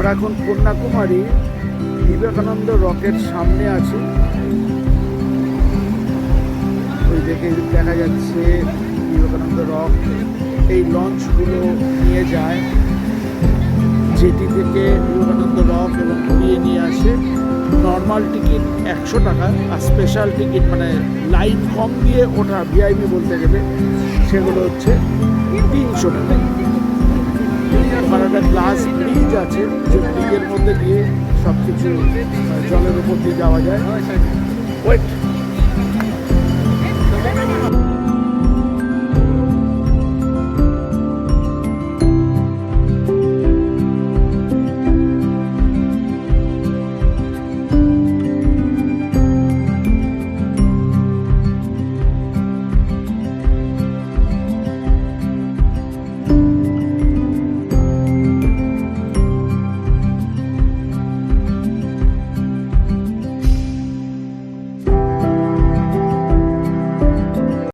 আমরা এখন কন্যাকুমারী বিবেকানন্দ রকের সামনে আছি। ওই দেখে দেখা যাচ্ছে বিবেকানন্দ রক। এই লঞ্চগুলো নিয়ে যায় জেটি থেকে বিবেকানন্দ রক এবং ঘুরিয়ে নিয়ে আসে। নর্মাল টিকিট 100 টাকা, আর স্পেশাল টিকিট মানে লাইন কম দিয়ে ওঠা ভিআইপি বলতে গেলে সেগুলো হচ্ছে 300 টাকা। ওখানে একটা গ্লাস ব্রিজ আছে, যে ব্রিজের মধ্যে দিয়ে সব কিছু জলের উপর দিয়ে যাওয়া যায়। ওয়েট